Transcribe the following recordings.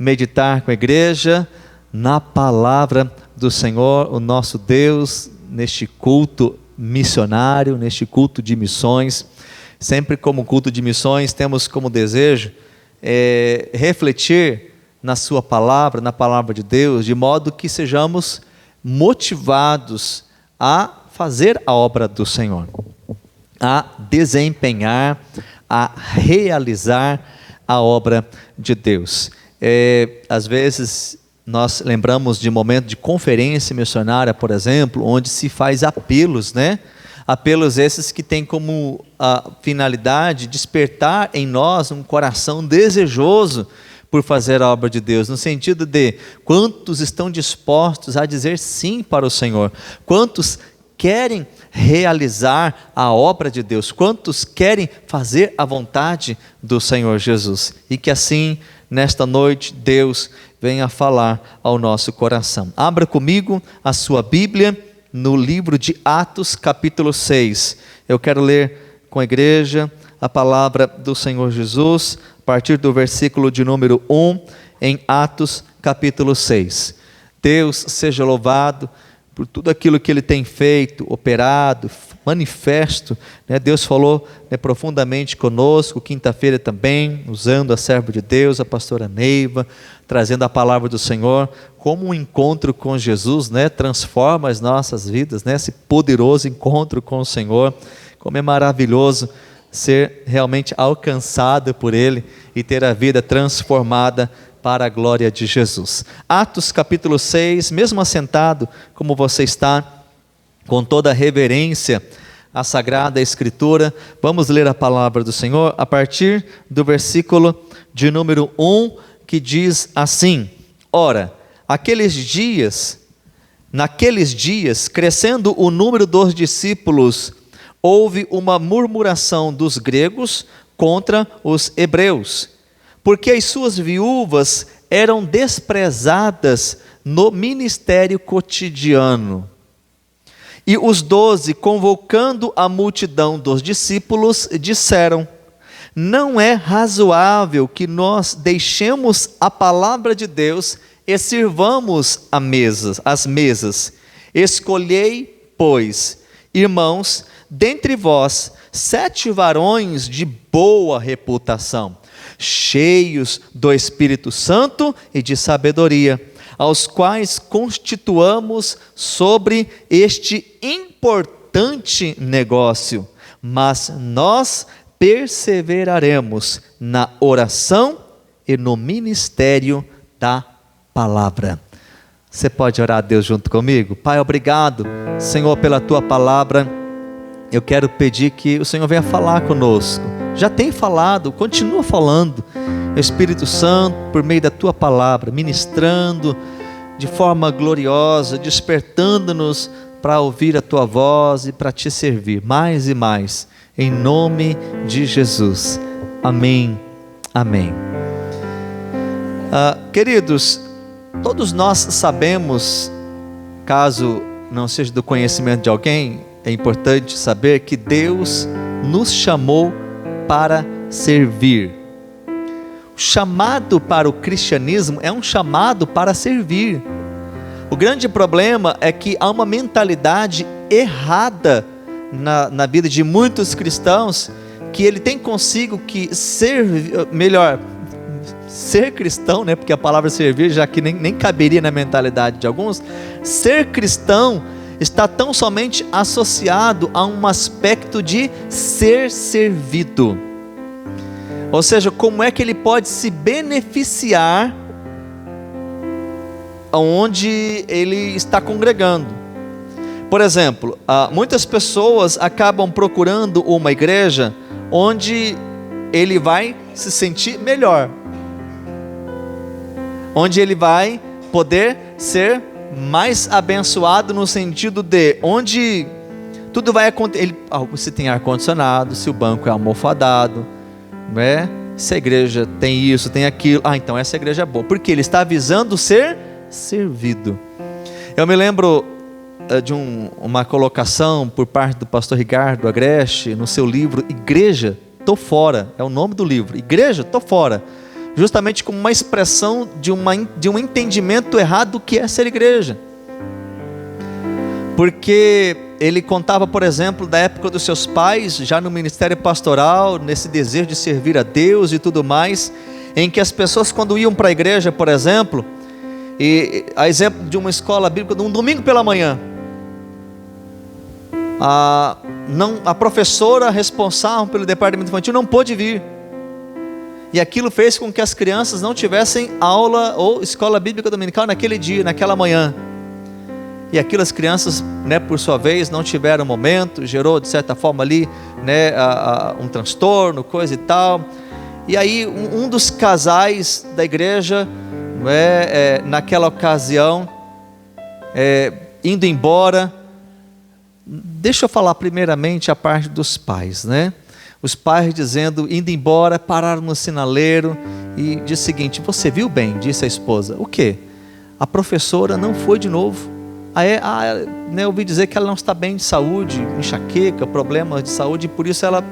meditar com a igreja na palavra do Senhor, o nosso Deus, neste culto missionário, neste culto de missões. Sempre como culto de missões, temos como desejo refletir na sua palavra, na palavra de Deus, de modo que sejamos motivados a fazer a obra do Senhor, a desempenhar, a realizar a obra de Deus. Às vezes nós lembramos de momento de conferência missionária, por exemplo, onde se faz apelos, né? Apelos esses que têm como finalidade despertar em nós um coração desejoso por fazer a obra de Deus, no sentido de quantos estão dispostos a dizer sim para o Senhor, quantos querem realizar a obra de Deus, quantos querem fazer a vontade do Senhor Jesus, e que assim, nesta noite, Deus venha falar ao nosso coração. Abra comigo a sua Bíblia, no livro de Atos, capítulo 6, eu quero ler com a igreja a palavra do Senhor Jesus, a partir do versículo de número 1, em Atos, capítulo 6. Deus seja louvado por tudo aquilo que Ele tem feito, operado, manifesto, né? Deus falou, né, profundamente conosco, quinta-feira também, usando a serva de Deus, a pastora Neiva, trazendo a palavra do Senhor, como um encontro com Jesus, né, transforma as nossas vidas, né, esse poderoso encontro com o Senhor, como é maravilhoso ser realmente alcançado por Ele e ter a vida transformada para a glória de Jesus. Atos capítulo 6, mesmo assentado como você está, com toda a reverência à Sagrada Escritura, vamos ler a palavra do Senhor a partir do versículo de número 1, que diz assim: Ora, naqueles dias, crescendo o número dos discípulos, houve uma murmuração dos gregos contra os hebreus, porque as suas viúvas eram desprezadas no ministério cotidiano. E os 12, convocando a multidão dos discípulos, disseram: não é razoável que nós deixemos a palavra de Deus e sirvamos às mesas. Escolhei, pois, irmãos, dentre vós 7 varões de boa reputação, cheios do Espírito Santo e de sabedoria, aos quais constituamos sobre este importante negócio, mas nós perseveraremos na oração e no ministério da palavra. Você pode orar a Deus junto comigo? Pai, obrigado, Senhor, pela Tua palavra. Eu quero pedir que o Senhor venha falar conosco. Já tem falado, continua falando. Espírito Santo, por meio da Tua palavra, ministrando de forma gloriosa, despertando-nos para ouvir a Tua voz e para Te servir mais e mais, em nome de Jesus, amém, amém. Queridos, todos nós sabemos, caso não seja do conhecimento de alguém, é importante saber que Deus nos chamou para servir. O chamado para o cristianismo é um chamado para servir. O grande problema é que há uma mentalidade errada na vida de muitos cristãos, que ele tem consigo que ser cristão, né? Porque a palavra servir já que nem caberia na mentalidade de alguns. Ser cristão está tão somente associado a um aspecto de ser servido. Ou seja, como é que ele pode se beneficiar onde ele está congregando. Por exemplo, muitas pessoas acabam procurando uma igreja onde ele vai se sentir melhor, onde ele vai poder ser mais abençoado, no sentido de onde tudo vai acontecer. Se tem ar-condicionado, se o banco é almofadado, né? Se a igreja tem isso, tem aquilo, então essa igreja é boa, porque ele está visando ser servido. Eu me lembro de uma colocação por parte do pastor Ricardo Agreste no seu livro Igreja, Tô Fora, é o nome do livro, Igreja, Tô Fora, justamente como uma expressão de um entendimento errado do que é ser igreja. Porque ele contava, por exemplo, da época dos seus pais, já no ministério pastoral, nesse desejo de servir a Deus e tudo mais, em que as pessoas, quando iam para a igreja, por exemplo, e a exemplo de uma escola bíblica, um domingo pela manhã, a professora responsável pelo departamento infantil não pôde vir, e aquilo fez com que as crianças não tivessem aula ou escola bíblica dominical naquele dia, naquela manhã. E aquilo as crianças, né, por sua vez, não tiveram momento, gerou de certa forma ali, né, um transtorno, coisa e tal. E aí um dos casais da igreja, naquela ocasião, indo embora, deixa eu falar primeiramente a parte dos pais, né? Os pais dizendo, indo embora, pararam no sinaleiro e disse o seguinte: você viu bem? Disse a esposa. O quê? A professora não foi de novo. Eu ouvi dizer que ela não está bem de saúde, enxaqueca, problemas de saúde, e por isso ela,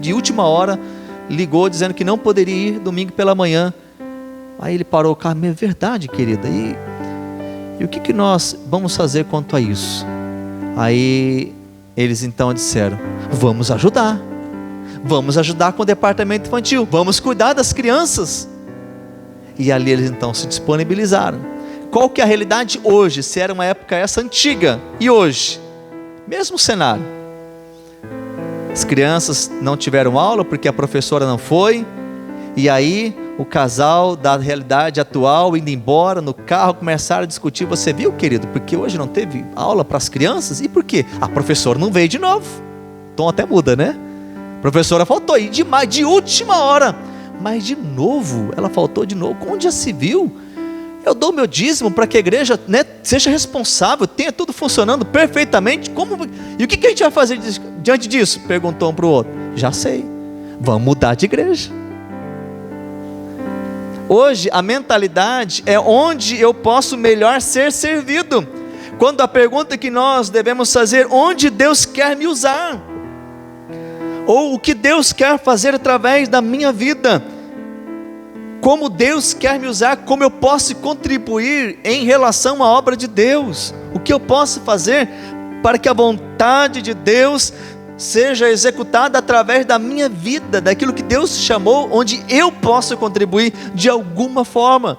de última hora, ligou dizendo que não poderia ir domingo pela manhã. Aí ele parou o carro: é verdade, querida, e o que nós vamos fazer quanto a isso? Aí eles então disseram: vamos ajudar com o departamento infantil, vamos cuidar das crianças. E ali eles então se disponibilizaram. Qual que é a realidade hoje? Se era uma época essa antiga, e hoje? Mesmo cenário. As crianças não tiveram aula porque a professora não foi, e aí o casal da realidade atual, indo embora no carro, começaram a discutir: você viu, querido, porque hoje não teve aula para as crianças? E por quê? A professora não veio de novo. O tom até muda, né? A professora faltou, e de última hora, mas de novo, ela faltou de novo. Onde já se viu? Eu dou meu dízimo para que a igreja, né, seja responsável, tenha tudo funcionando perfeitamente. E o que a gente vai fazer diante disso? Perguntou um para o outro. Já sei, vamos mudar de igreja. Hoje a mentalidade é onde eu posso melhor ser servido, quando a pergunta que nós devemos fazer: onde Deus quer me usar? Ou o que Deus quer fazer através da minha vida? Como Deus quer me usar? Como eu posso contribuir em relação à obra de Deus? O que eu posso fazer para que a vontade de Deus seja executada através da minha vida, daquilo que Deus chamou, onde eu posso contribuir de alguma forma?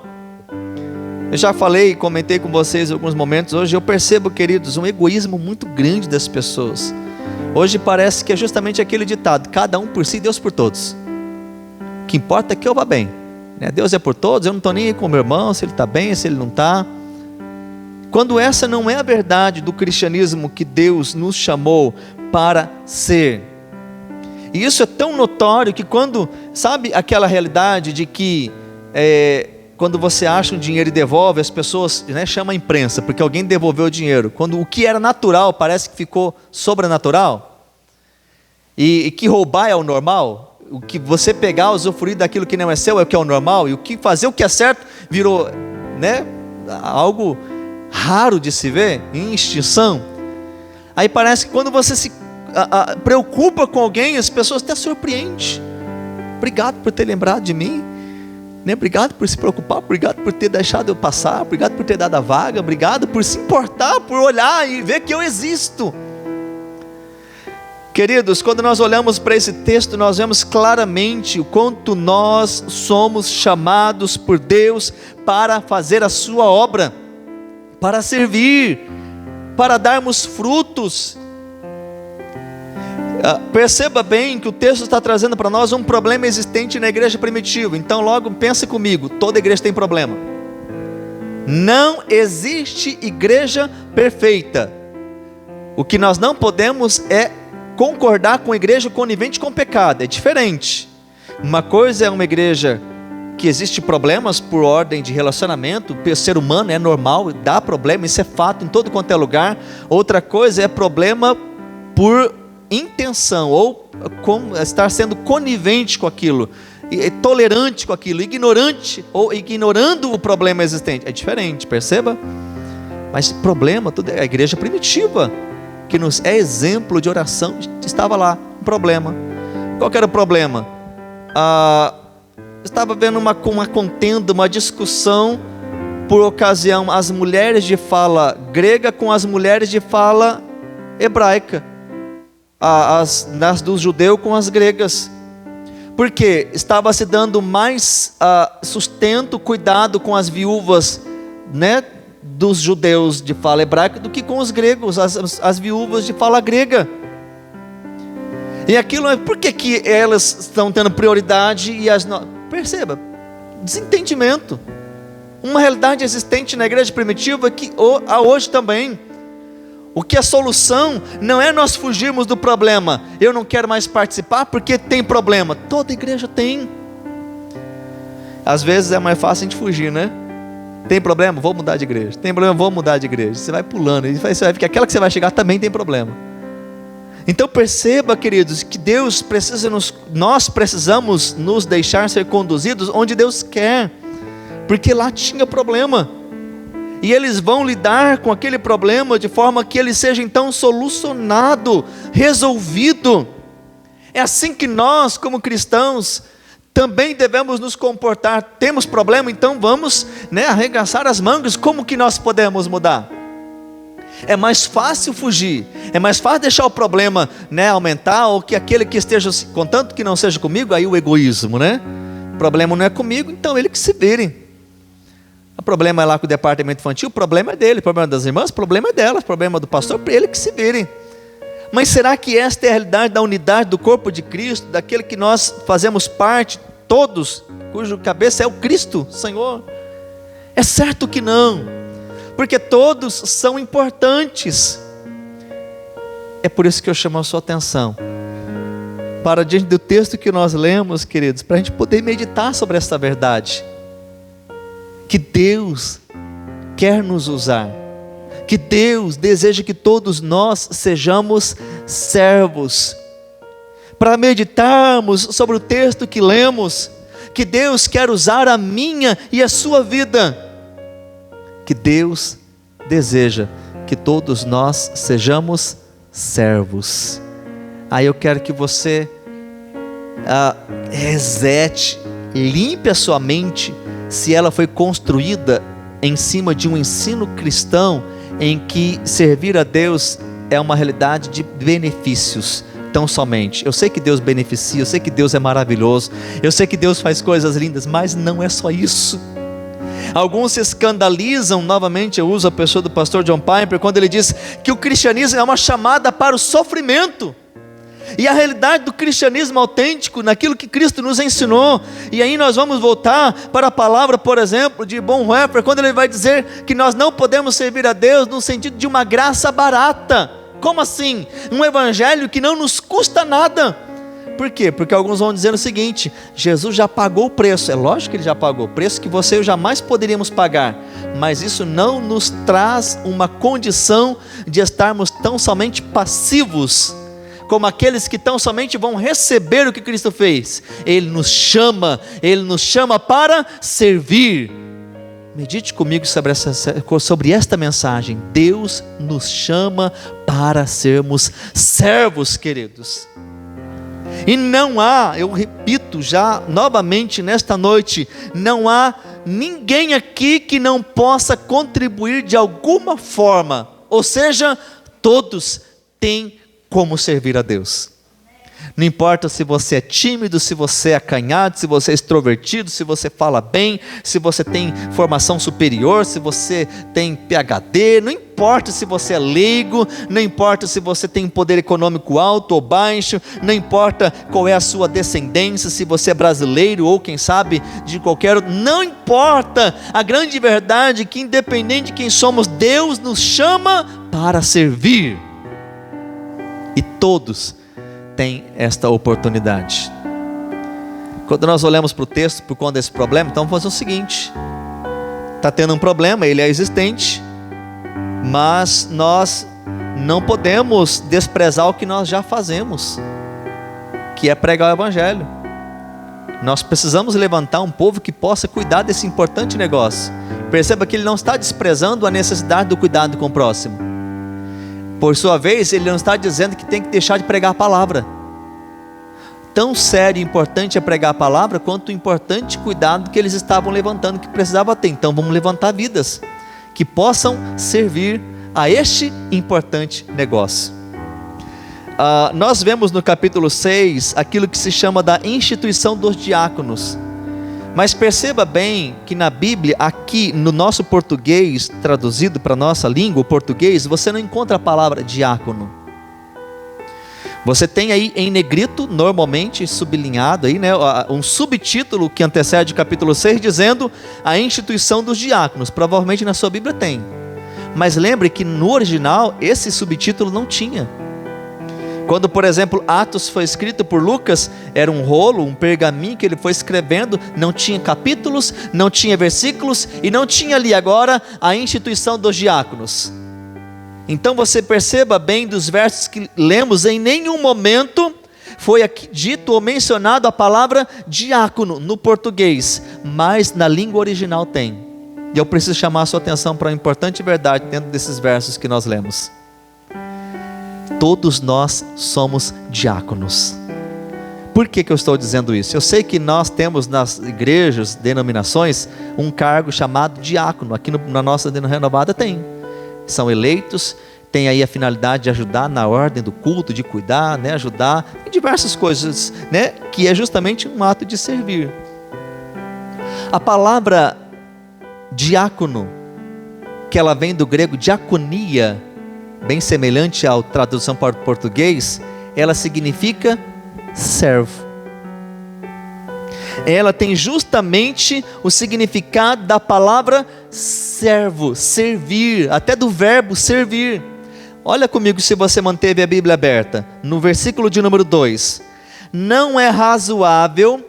Eu já falei, comentei com vocês em alguns momentos. Hoje eu percebo, queridos, um egoísmo muito grande das pessoas. Hoje parece que é justamente aquele ditado: cada um por si, Deus por todos. O que importa é que eu vá bem. Deus é por todos, eu não estou nem aí com o meu irmão, se ele está bem, se ele não está. Quando essa não é a verdade do cristianismo que Deus nos chamou para ser. E isso é tão notório que quando, sabe aquela realidade de que quando você acha um dinheiro e devolve, as pessoas, né, chamam a imprensa, porque alguém devolveu o dinheiro. Quando o que era natural parece que ficou sobrenatural. E que roubar é o normal. O que você pegar, usufruir daquilo que não é seu é o que é o normal, e o que fazer o que é certo virou, né, algo raro de se ver, em extinção. Aí parece que quando você se preocupa com alguém, as pessoas até surpreendem. Obrigado por ter lembrado de mim, né? Obrigado por se preocupar, obrigado por ter deixado eu passar, obrigado por ter dado a vaga, obrigado por se importar, por olhar e ver que eu existo. Queridos, quando nós olhamos para esse texto, nós vemos claramente o quanto nós somos chamados por Deus para fazer a sua obra, para servir, para darmos frutos. Perceba bem que o texto está trazendo para nós um problema existente na igreja primitiva. Então logo pensa comigo, toda igreja tem problema. Não existe igreja perfeita. O que nós não podemos é concordar com a igreja conivente com o pecado. É diferente. Uma coisa é uma igreja que existe problemas por ordem de relacionamento, o ser humano é normal, dá problema, isso é fato em todo quanto é lugar. Outra coisa é problema por intenção, ou estar sendo conivente com aquilo, tolerante com aquilo, ignorante, ou ignorando o problema existente. É diferente, perceba? Mas problema, tudo é a igreja primitiva, que nos é exemplo de oração, estava lá, um problema. Qual que era o problema? estava vendo uma contenda, uma discussão, por ocasião, as mulheres de fala grega com as mulheres de fala hebraica, as dos judeus com as gregas, porque estava se dando mais sustento, cuidado com as viúvas, né, dos judeus de fala hebraica do que com os gregos, as viúvas de fala grega. E aquilo, por que elas estão tendo prioridade e as não? Perceba, desentendimento. Uma realidade existente na igreja primitiva que há hoje também. O que a solução não é nós fugirmos do problema. Eu não quero mais participar porque tem problema. Toda igreja tem. Às vezes é mais fácil a gente fugir, né? Tem problema? Vou mudar de igreja. Tem problema? Vou mudar de igreja. Você vai pulando. E você vai ver que aquela que você vai chegar também tem problema. Então perceba, queridos, que nós precisamos nos deixar ser conduzidos onde Deus quer, porque lá tinha problema, e eles vão lidar com aquele problema de forma que ele seja então solucionado, resolvido. É assim que nós, como cristãos, também devemos nos comportar. Temos problema, então vamos, arregaçar as mangas. Como que nós podemos mudar? É mais fácil fugir, é mais fácil deixar o problema, aumentar, ou que aquele que esteja, contanto que não seja comigo, aí o egoísmo, o problema não é comigo, então ele que se vire. O problema é lá com o departamento infantil, o problema é dele, o problema das irmãs, o problema é delas, o problema do pastor, ele que se vire. Mas será que esta é a realidade da unidade do corpo de Cristo, daquele que nós fazemos parte, todos, cujo cabeça é o Cristo, Senhor? É certo que não, porque todos são importantes. É por isso que eu chamo a sua atenção para diante do texto que nós lemos, queridos, para a gente poder meditar sobre essa verdade, que Deus quer nos usar, que Deus deseja que todos nós sejamos servos. Para meditarmos sobre o texto que lemos, que Deus quer usar a minha e a sua vida, que Deus deseja que todos nós sejamos servos. Aí eu quero que você resete, limpe a sua mente, se ela foi construída em cima de um ensino cristão, em que servir a Deus é uma realidade de benefícios, tão somente. Eu sei que Deus beneficia, eu sei que Deus é maravilhoso, eu sei que Deus faz coisas lindas, mas não é só isso. Alguns se escandalizam, novamente eu uso a pessoa do pastor John Piper, quando ele diz que o cristianismo é uma chamada para o sofrimento. E a realidade do cristianismo autêntico, naquilo que Cristo nos ensinou, e aí nós vamos voltar para a palavra, por exemplo, de Bonhoeffer, quando ele vai dizer que nós não podemos servir a Deus no sentido de uma graça barata. Como assim? Um evangelho que não nos custa nada. Por quê? Porque alguns vão dizer o seguinte: Jesus já pagou o preço. É lógico que ele já pagou o preço que você e eu jamais poderíamos pagar, mas isso não nos traz uma condição de estarmos tão somente passivos, como aqueles que tão somente vão receber o que Cristo fez. Ele nos chama para servir. Medite comigo sobre esta mensagem. Deus nos chama para sermos servos, queridos. E não há, eu repito já novamente nesta noite, não há ninguém aqui que não possa contribuir de alguma forma. Ou seja, todos têm como servir a Deus. Não importa se você é tímido, se você é acanhado, se você é extrovertido, se você fala bem, se você tem formação superior, se você tem PhD, não importa se você é leigo, não importa se você tem poder econômico alto ou baixo, não importa qual é a sua descendência, se você é brasileiro ou quem sabe de qualquer outro, não importa. A grande verdade é que independente de quem somos, Deus nos chama para servir. E todos têm esta oportunidade. Quando nós olhamos para o texto por conta desse problema, então vamos fazer o seguinte: está tendo um problema, ele é existente, mas nós não podemos desprezar o que nós já fazemos, que é pregar o evangelho. Nós precisamos levantar um povo que possa cuidar desse importante negócio. Perceba que ele não está desprezando a necessidade do cuidado com o próximo. Por sua vez, ele não está dizendo que tem que deixar de pregar a palavra. tão sério e importante é pregar a palavra, quanto o importante cuidado que eles estavam levantando, que precisava ter. Então vamos levantar vidas que possam servir a este importante negócio. Nós vemos no capítulo 6 aquilo que se chama da instituição dos diáconos. Mas perceba bem que na Bíblia, aqui no nosso português, traduzido para a nossa língua, o português, você não encontra a palavra diácono. Você tem aí em negrito, normalmente sublinhado aí, né, um subtítulo que antecede o capítulo 6, dizendo a instituição dos diáconos. Provavelmente na sua Bíblia tem. Mas lembre que no original esse subtítulo não tinha. Quando, por exemplo, Atos foi escrito por Lucas, era um rolo, um pergaminho que ele foi escrevendo, não tinha capítulos, não tinha versículos e não tinha ali agora a instituição dos diáconos. Então você perceba bem dos versos que lemos, em nenhum momento foi aqui dito ou mencionado a palavra diácono no português, mas na língua original tem. E eu preciso chamar a sua atenção para uma importante verdade dentro desses versos que nós lemos. Todos nós somos diáconos. Por que eu estou dizendo isso? Eu sei que nós temos nas igrejas, denominações, um cargo chamado diácono. Aqui na nossa renovada tem. São eleitos, tem aí a finalidade de ajudar na ordem do culto, de cuidar, né, ajudar em diversas coisas, né, que é justamente um ato de servir. A palavra diácono, que ela vem do grego diaconia, bem semelhante à tradução para o português, ela significa servo. Ela tem justamente o significado da palavra servo, servir, até do verbo servir. Olha comigo, se você manteve a Bíblia aberta, no versículo de número 2. Não é razoável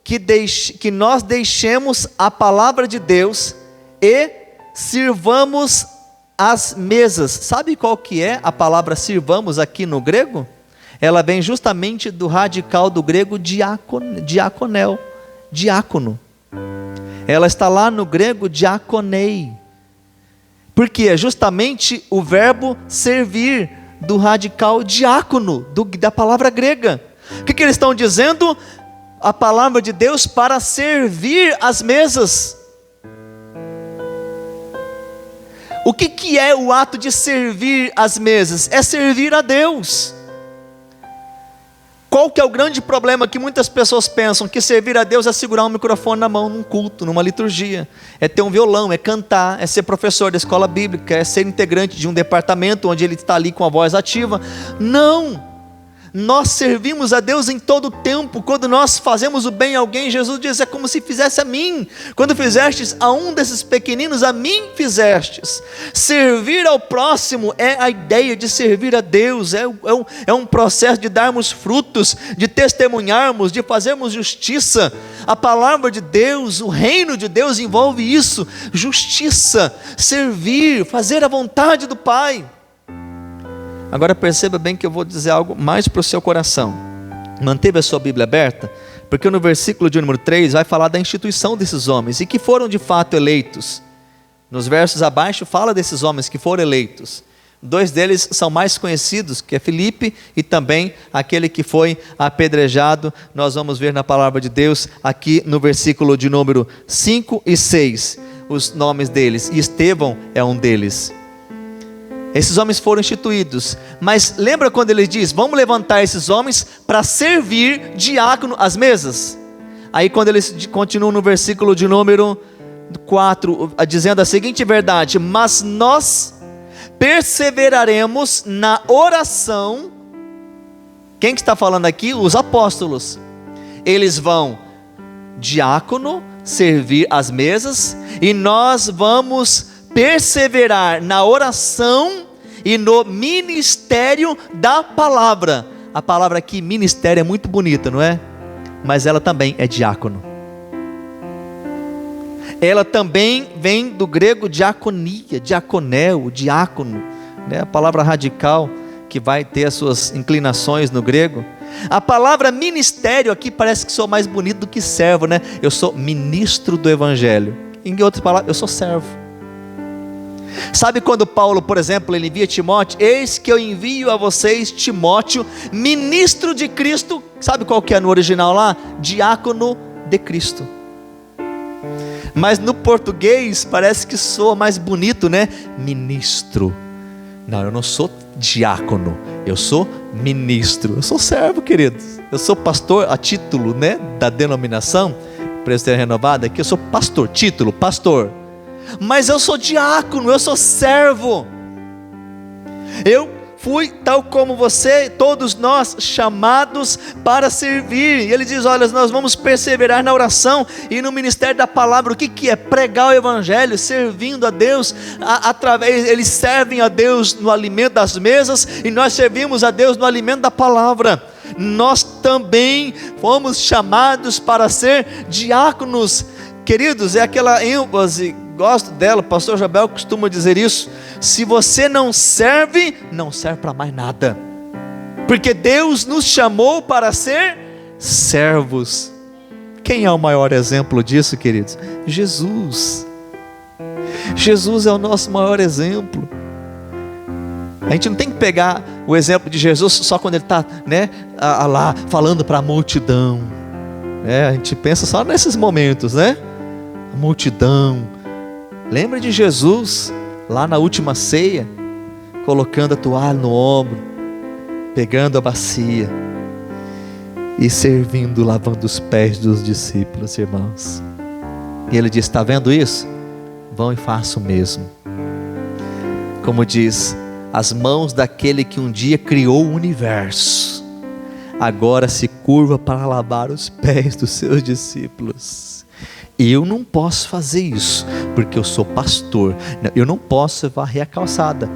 que nós deixemos a palavra de Deus e sirvamos as mesas. Sabe qual que é a palavra sirvamos aqui no grego? Ela vem justamente do radical do grego diaconel, diácono. Ela está lá no grego diaconei, porque é justamente o verbo servir do radical diácono, da palavra grega. O que eles estão dizendo? A palavra de Deus para servir as mesas. O que é o ato de servir as mesas? É servir a Deus. Qual que é o grande problema que muitas pessoas pensam? Que servir a Deus é segurar um microfone na mão num culto, numa liturgia. É ter um violão, é cantar, é ser professor da escola bíblica, é ser integrante de um departamento onde ele está ali com a voz ativa. Não! Nós servimos a Deus em todo o tempo. Quando nós fazemos o bem a alguém, Jesus diz, é como se fizesse a mim. Quando fizestes a um desses pequeninos, a mim fizestes. Servir ao próximo é a ideia de servir a Deus, é um processo de darmos frutos, de testemunharmos, de fazermos justiça. A palavra de Deus, o reino de Deus envolve isso, justiça, servir, fazer a vontade do Pai. Agora perceba bem que eu vou dizer algo mais para o seu coração. Manteve a sua Bíblia aberta? Porque no versículo de número 3 vai falar da instituição desses homens e que foram de fato eleitos. Nos versos abaixo fala desses homens que foram eleitos. 2 deles são mais conhecidos, que é Filipe e também aquele que foi apedrejado. Nós vamos ver na palavra de Deus aqui no versículo de número 5 e 6, os nomes deles. E Estevão é um deles. Esses homens foram instituídos, mas lembra quando ele diz, vamos levantar esses homens para servir diácono às mesas? Aí quando eles continuam no versículo de número 4, dizendo a seguinte verdade, mas nós perseveraremos na oração. Quem que está falando aqui? Os apóstolos. Eles vão, diácono, servir às mesas, e nós vamos perseverar na oração e no ministério da palavra. A palavra aqui, ministério, é muito bonita, não é? Mas ela também é diácono. Ela também vem do grego diaconia, diaconel, diácono, né? A palavra radical que vai ter as suas inclinações no grego. A palavra ministério aqui parece que sou mais bonito do que servo, né? Eu sou ministro do evangelho. Em outras palavras, eu sou servo. Sabe quando Paulo, por exemplo, ele envia Timóteo? Eis que eu envio a vocês Timóteo, ministro de Cristo. Sabe qual que é no original lá? Diácono de Cristo. Mas no português parece que soa mais bonito, né? Ministro. Não, eu não sou diácono, eu sou ministro. Eu sou servo, queridos. Eu sou pastor a título, né, da denominação presbiteriana renovada. Aqui eu sou pastor, título, pastor. Mas eu sou diácono, eu sou servo. Eu fui, tal como você, todos nós, chamados para servir. E ele diz, olha, nós vamos perseverar na oração e no ministério da palavra. O que é? Pregar o evangelho, servindo a Deus, eles servem a Deus no alimento das mesas, e nós servimos a Deus no alimento da palavra. Nós também fomos chamados para ser diáconos. Queridos, é aquela ênfase, gosto dela, o pastor Jabel costuma dizer isso: se você não serve para mais nada, porque Deus nos chamou para ser servos. Quem é o maior exemplo disso, queridos? Jesus. Jesus é o nosso maior exemplo. A gente não tem que pegar o exemplo de Jesus só quando ele está, né, lá falando para a multidão. A gente pensa só nesses momentos, né? A multidão. Lembra de Jesus lá na última ceia, colocando a toalha no ombro, pegando a bacia e servindo, lavando os pés dos discípulos, irmãos. E ele diz: está vendo isso? Vão e façam o mesmo. Como diz, as mãos daquele que um dia criou o universo agora se curva para lavar os pés dos seus discípulos. Eu não posso fazer isso, porque eu sou pastor. Eu não posso varrer a calçada.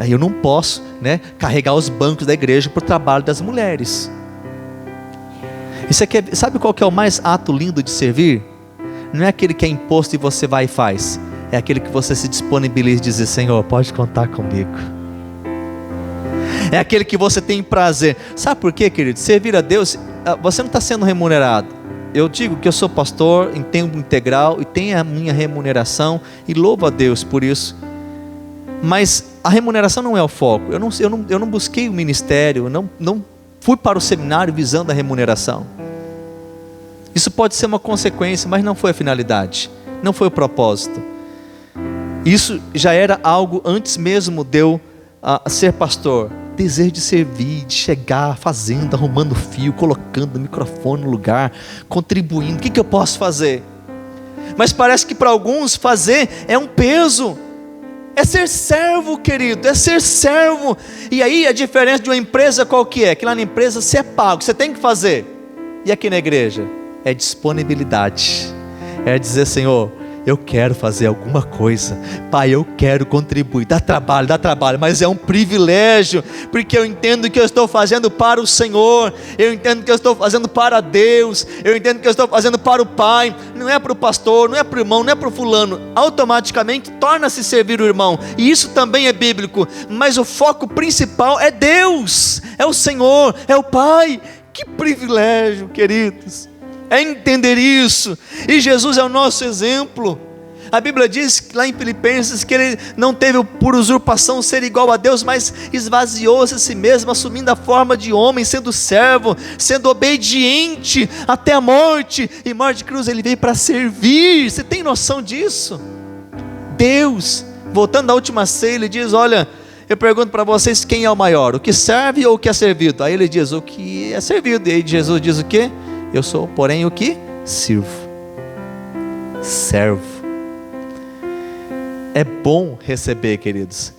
Eu não posso, né, carregar os bancos da igreja para o trabalho das mulheres. Isso aqui sabe qual que é o mais ato lindo de servir? Não é aquele que é imposto e você vai e faz. É aquele que você se disponibiliza e diz: Senhor, pode contar comigo. É aquele que você tem prazer. Sabe por quê, querido? Servir a Deus, você não está sendo remunerado. Eu digo que eu sou pastor em tempo integral e tenho a minha remuneração, e louvo a Deus por isso. Mas a remuneração não é o foco. Eu não busquei o ministério, eu não fui para o seminário visando a remuneração. Isso pode ser uma consequência, mas não foi a finalidade, não foi o propósito. Isso já era algo antes mesmo de eu ser pastor. Desejo de servir, de chegar fazendo, arrumando fio, colocando o microfone no lugar, contribuindo. O que eu posso fazer? Mas parece que para alguns fazer é um peso. É ser servo, querido, é ser servo. E aí a diferença de uma empresa qual que é? Que lá na empresa você é pago, você tem que fazer. E aqui na igreja é disponibilidade. É dizer: Senhor, eu quero fazer alguma coisa, Pai, eu quero contribuir. Dá trabalho, mas é um privilégio, porque eu entendo que eu estou fazendo para o Senhor, eu entendo que eu estou fazendo para Deus, eu entendo que eu estou fazendo para o Pai. Não é para o pastor, não é para o irmão, não é para o fulano. Automaticamente torna-se servir o irmão, e isso também é bíblico, mas o foco principal é Deus, é o Senhor, é o Pai. Que privilégio, queridos, é entender isso. E Jesus é o nosso exemplo. A Bíblia diz lá em Filipenses que ele não teve por usurpação ser igual a Deus, mas esvaziou-se a si mesmo, assumindo a forma de homem, sendo servo, sendo obediente até a morte, e morte de cruz. Ele veio para servir. Você tem noção disso? Deus, voltando à última ceia, ele diz: olha, eu pergunto para vocês, quem é o maior? O que serve ou o que é servido? Aí ele diz: o que é servido. E aí Jesus diz o quê? Eu sou, porém, o que? Sirvo. Servo. É bom receber, queridos,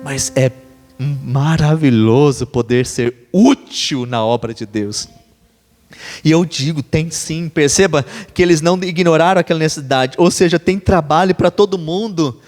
mas é maravilhoso poder ser útil na obra de Deus. E eu digo, tem sim. Perceba que eles não ignoraram aquela necessidade. Ou seja, tem trabalho para todo mundo.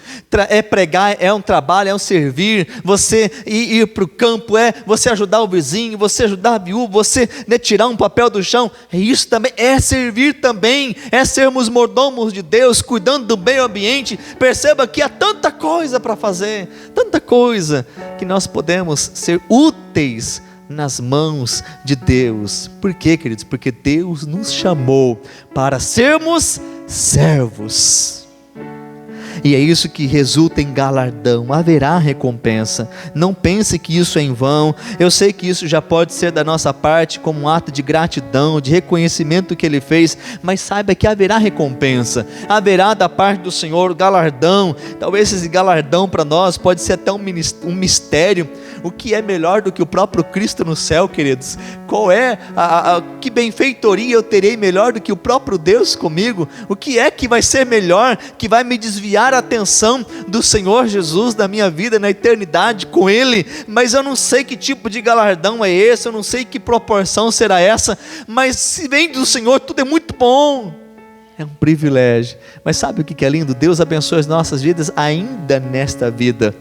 É pregar, é um trabalho, é um servir. Você ir para o campo, é você ajudar o vizinho, você ajudar a viúva, você, né, tirar um papel do chão. Isso também é servir também. É sermos mordomos de Deus, cuidando do meio ambiente. Perceba que há tanta coisa para fazer, tanta coisa, que nós podemos ser úteis nas mãos de Deus. Por quê, queridos? Porque Deus nos chamou para sermos servos. e é isso que resulta em galardão. Haverá recompensa. Não pense que isso é em vão. Eu sei que isso já pode ser da nossa parte como um ato de gratidão, de reconhecimento do que Ele fez, mas saiba que haverá recompensa, haverá da parte do Senhor galardão. Talvez esse galardão para nós pode ser até um mistério. O que é melhor do que o próprio Cristo no céu, queridos? Qual é que benfeitoria eu terei melhor do que o próprio Deus comigo? O que é que vai ser melhor, que vai me desviar a atenção do Senhor Jesus da minha vida na eternidade com Ele? Mas eu não sei que tipo de galardão é esse, eu não sei que proporção será essa, mas se vem do Senhor tudo é muito bom. É um privilégio. Mas sabe o que é lindo? Deus abençoa as nossas vidas ainda nesta vida.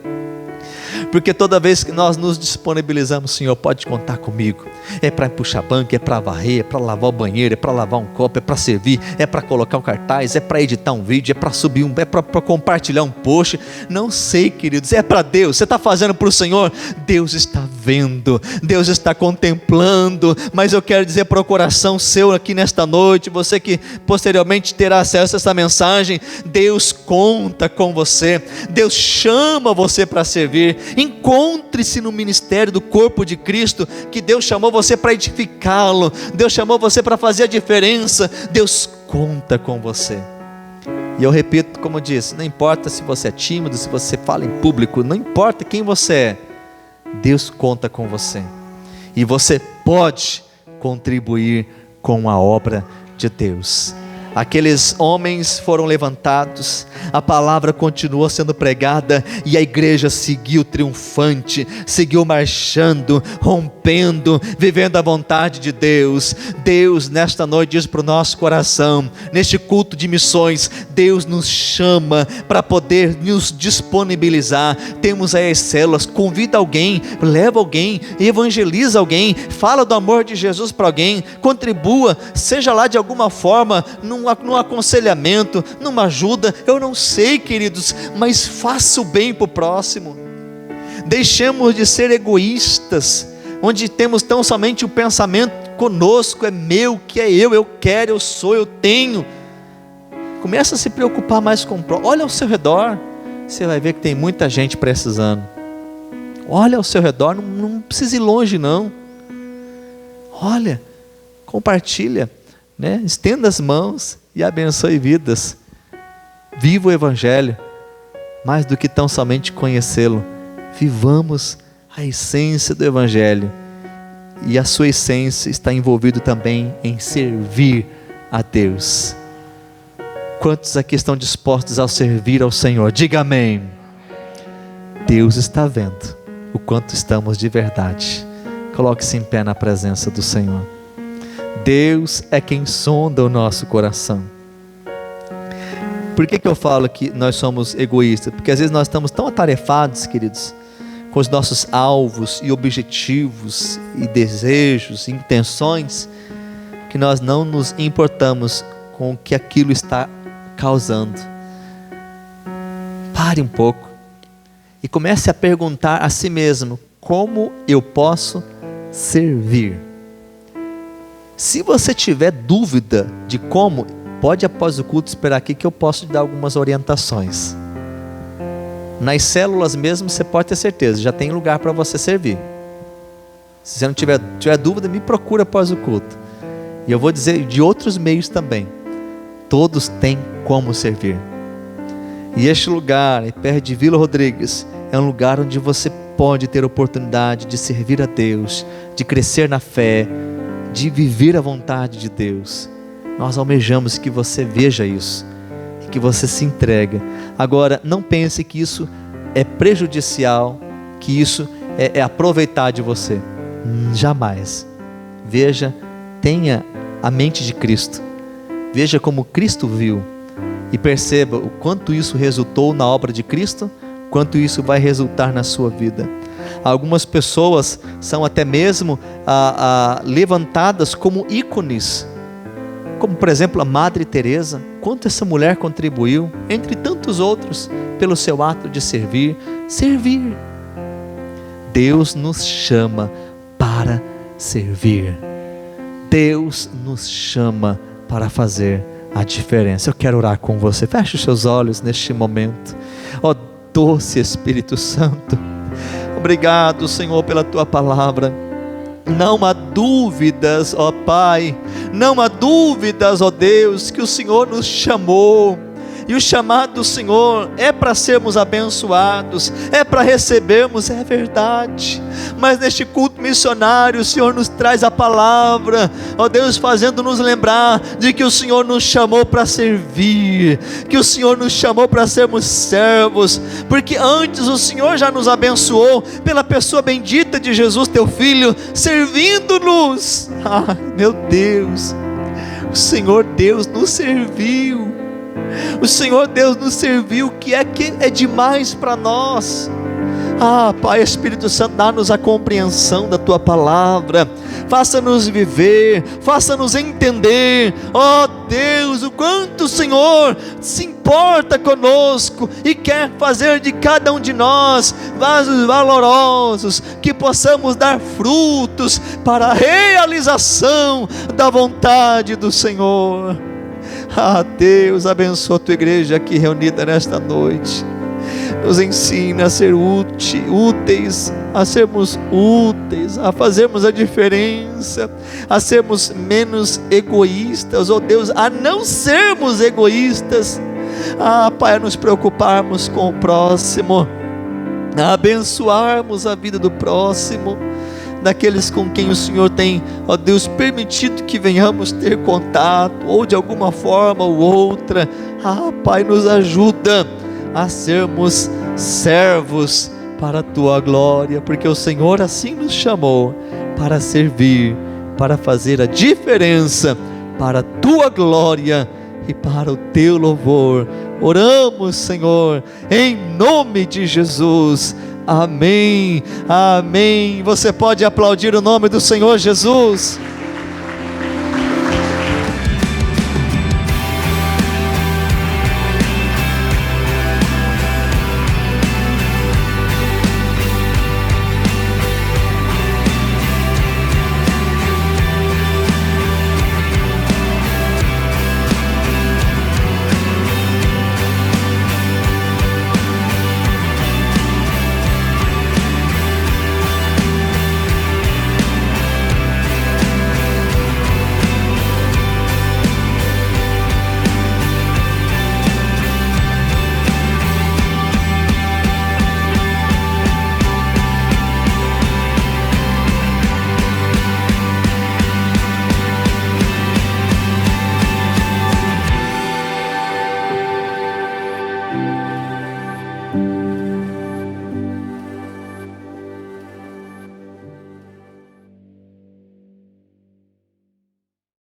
Porque toda vez que nós nos disponibilizamos, Senhor, pode contar comigo. É para puxar banco, é para varrer, é para lavar o banheiro, é para lavar um copo, é para servir, é para colocar um cartaz, é para editar um vídeo, é para subir é para compartilhar um post. Não sei, queridos, é para Deus. Você está fazendo para o Senhor? Deus está vendo, Deus está contemplando. Mas eu quero dizer para o coração seu aqui nesta noite, você que posteriormente terá acesso a essa mensagem, Deus conta com você, Deus chama você para servir. Encontre-se no ministério do corpo de Cristo, que Deus chamou você para edificá-lo, Deus chamou você para fazer a diferença. Deus conta com você. E eu repito, como eu disse, não importa se você é tímido, se você fala em público, não importa quem você é, Deus conta com você, e você pode contribuir com a obra de Deus. Aqueles homens foram levantados, a palavra continuou sendo pregada, e a igreja seguiu triunfante, seguiu marchando, rompendo, vivendo a vontade de Deus. Deus nesta noite diz para o nosso coração, neste culto de missões, Deus nos chama para poder nos disponibilizar. Temos aí as células, convida alguém, leva alguém, evangeliza alguém, fala do amor de Jesus para alguém, contribua, seja lá de alguma forma, num aconselhamento, numa ajuda, eu não sei, queridos, mas faça o bem para o próximo. Deixemos de ser egoístas, onde temos tão somente o pensamento conosco, é meu, que é eu quero, eu sou, eu tenho. Começa a se preocupar mais com o próximo. Olha ao seu redor, você vai ver que tem muita gente precisando. Olha ao seu redor, não precisa ir longe não. Olha, compartilha, né? Estenda as mãos e abençoe vidas. Viva o Evangelho, mais do que tão somente conhecê-lo. Vivamos a essência do Evangelho, e a sua essência está envolvida também em servir a Deus. Quantos aqui estão dispostos a servir ao Senhor? Diga amém. Deus está vendo o quanto estamos de verdade. Coloque-se em pé na presença do Senhor. Deus é quem sonda o nosso coração. Por que eu falo que nós somos egoístas? Porque às vezes nós estamos tão atarefados, queridos, com os nossos alvos e objetivos e desejos e intenções, que nós não nos importamos com o que aquilo está causando. Pare um pouco e comece a perguntar a si mesmo: como eu posso servir? Se você tiver dúvida de como, pode após o culto esperar aqui que eu posso te dar algumas orientações. Nas células mesmo você pode ter certeza, já tem lugar para você servir. Se você não tiver dúvida, me procura após o culto. E eu vou dizer de outros meios também. Todos têm como servir. E este lugar, perto de Vila Rodrigues, é um lugar onde você pode ter oportunidade de servir a Deus, de crescer na fé, de viver a vontade de Deus. Nós almejamos que você veja isso, e que você se entregue. Agora, não pense que isso é prejudicial, que isso é aproveitar de você. Jamais. Veja, tenha a mente de Cristo. Veja como Cristo viu, e perceba o quanto isso resultou na obra de Cristo, quanto isso vai resultar na sua vida. Algumas pessoas são até mesmo levantadas como ícones, como por exemplo a Madre Teresa. Quanto essa mulher contribuiu, entre tantos outros, pelo seu ato de servir. Deus nos chama para servir. Deus nos chama para fazer a diferença. Eu quero orar com você. Feche os seus olhos neste momento. Ó doce Espírito Santo, obrigado, Senhor, pela tua palavra. Não há dúvidas, ó Pai, não há dúvidas, ó Deus, que o Senhor nos chamou. E o chamado do Senhor é para sermos abençoados, é para recebermos, é verdade. Mas neste culto missionário, o Senhor nos traz a palavra, ó Deus, fazendo-nos lembrar de que o Senhor nos chamou para servir, que o Senhor nos chamou para sermos servos, porque antes o Senhor já nos abençoou pela pessoa bendita de Jesus, teu Filho, servindo-nos. Ah, meu Deus, o Senhor Deus nos serviu. O Senhor Deus nos serviu, que é demais para nós. Ah, Pai, Espírito Santo, dá-nos a compreensão da tua palavra, faça-nos viver, faça-nos entender, ó Deus, o quanto o Senhor se importa conosco e quer fazer de cada um de nós vasos valorosos, que possamos dar frutos para a realização da vontade do Senhor. Ah, Deus, abençoa a tua igreja aqui reunida nesta noite. Nos ensina a ser úteis, a sermos úteis, a fazermos a diferença, a sermos menos egoístas, oh Deus, a não sermos egoístas. Ah, Pai, a nos preocuparmos com o próximo, a abençoarmos a vida do próximo, daqueles com quem o Senhor tem, ó Deus, permitido que venhamos ter contato, ou de alguma forma ou outra. Ah, Pai, nos ajuda a sermos servos para a tua glória, porque o Senhor assim nos chamou para servir, para fazer a diferença para a tua glória e para o teu louvor. Oramos, Senhor, em nome de Jesus. Amém, amém. Você pode aplaudir o nome do Senhor Jesus.